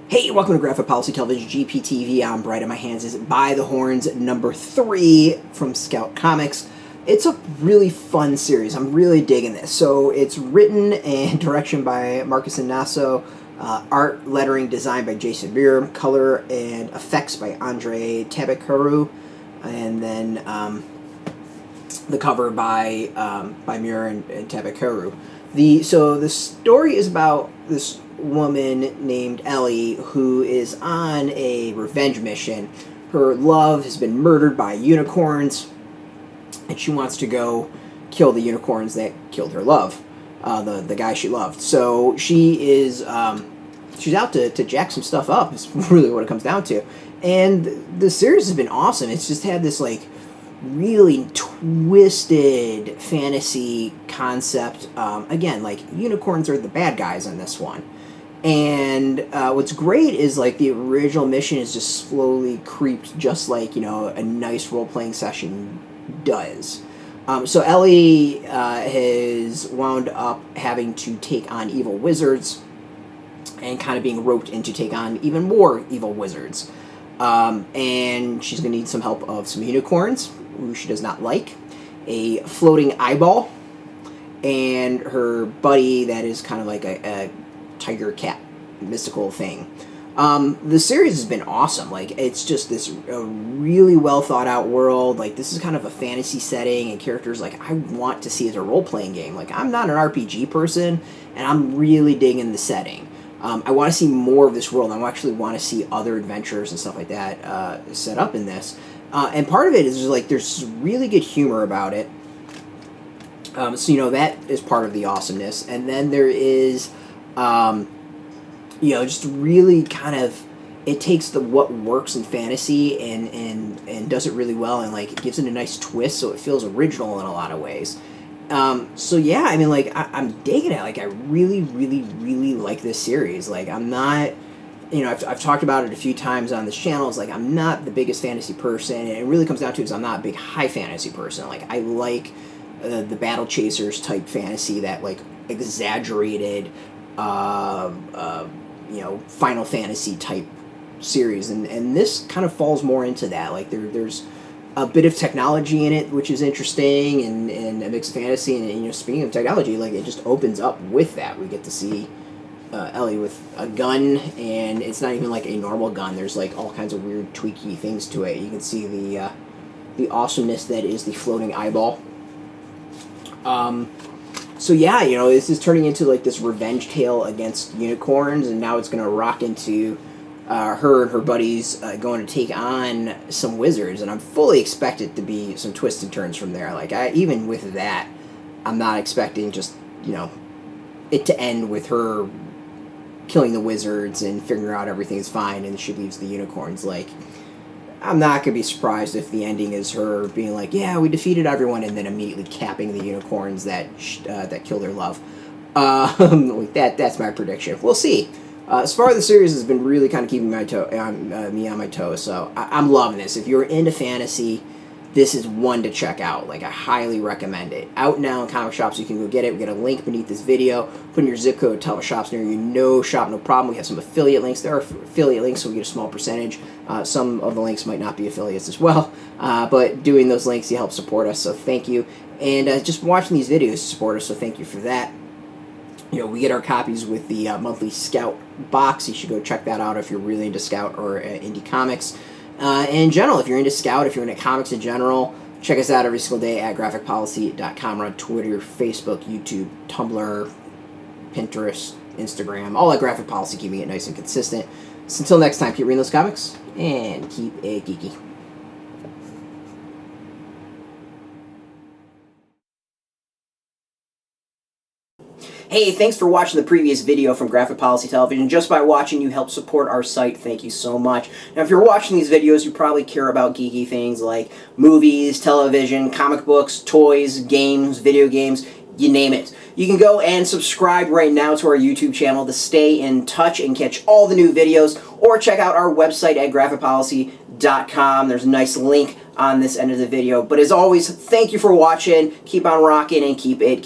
Hey, welcome to Graphic Policy Television, GPTV. I'm Bright, and my hands is By the Horns number 3 from Scout Comics. It's a really fun series. I'm really digging this. So it's written and direction by Markisan, Naso, art, lettering, design by Jason Muhr, color and effects by Andrei, Tabacaru, and then the cover by Muhr and Tabacaru. So the story is about this woman named Ellie who is on a revenge mission. Her love has been murdered by unicorns, and she wants to go kill the unicorns that killed her love, the guy she loved. So she is she's out to jack some stuff up. Is really what it comes down to. And the series has been awesome. It's just had this like really twisted fantasy concept. Again, like unicorns are the bad guys in this one. And what's great is like the original mission is just slowly creeped, just like, you know, a nice role-playing session does. So Ellie has wound up having to take on evil wizards and kind of being roped into take on even more evil wizards. And she's going to need some help of some unicorns, who she does not like, a floating eyeball, and her buddy that is kind of like a tiger cat mystical thing. The series has been awesome. Like, it's just this really well thought out world. Like, this is kind of a fantasy setting and characters like I want to see as a role-playing game. Like, I'm not an RPG person, and I'm really digging the setting. I want to see more of this world. I actually want to see other adventures and stuff like that set up in this. And part of it is just, like, there's really good humor about it. So, you know, that is part of the awesomeness. And then there is you know, just really kind of, it takes what works in fantasy and does it really well, and like it gives it a nice twist, so it feels original in a lot of ways. So yeah, I mean, like I'm digging it. Like I really, really, really like this series. Like I'm not, you know, I've talked about it a few times on this channel. It's like I'm not the biggest fantasy person, and it really comes down to is I'm not a big high fantasy person. Like I like the Battle Chasers type fantasy, that like exaggerated you know, Final Fantasy type series, and this kind of falls more into that. Like there's a bit of technology in it, which is interesting, and a mix of fantasy, and you know, speaking of technology, like it just opens up with that. We get to see Ellie with a gun, and it's not even like a normal gun. There's like all kinds of weird tweaky things to it. You can see the awesomeness that is the floating eyeball. So yeah, you know, this is turning into like this revenge tale against unicorns, and now it's going to rock into her and her buddies going to take on some wizards, and I'm fully expect it to be some twists and turns from there. Like even with that, I'm not expecting just, you know, it to end with her killing the wizards and figuring out everything's fine and she leaves the unicorns. Like, I'm not going to be surprised if the ending is her being like, yeah, we defeated everyone, and then immediately capping the unicorns that killed her love. Like that's my prediction. We'll see. As far as the series has been really kind of keeping me on my toes, so I'm loving this. If you're into fantasy, this is one to check out. Like, I highly recommend it. Out now in comic shops, you can go get it. We got a link beneath this video. Put in your zip code, tell the shops near you. No shop, no problem. We have some affiliate links. There are affiliate links, so we get a small percentage. Some of the links might not be affiliates as well. But doing those links, you help support us, so thank you. And just watching these videos support us, so thank you for that. You know, we get our copies with the monthly Scout box. You should go check that out if you're really into Scout or indie comics. In general, if you're into Scout, if you're into comics in general, check us out every single day at graphicpolicy.com. We're on Twitter, Facebook, YouTube, Tumblr, Pinterest, Instagram, all at Graphic Policy, keeping it nice and consistent. So until next time, keep reading those comics, and keep it geeky. Hey, thanks for watching the previous video from Graphic Policy Television. Just by watching, you help support our site. Thank you so much. Now, if you're watching these videos, you probably care about geeky things like movies, television, comic books, toys, games, video games, you name it. You can go and subscribe right now to our YouTube channel to stay in touch and catch all the new videos, or check out our website at graphicpolicy.com. There's a nice link on this end of the video. But as always, thank you for watching. Keep on rocking and keep it geeky.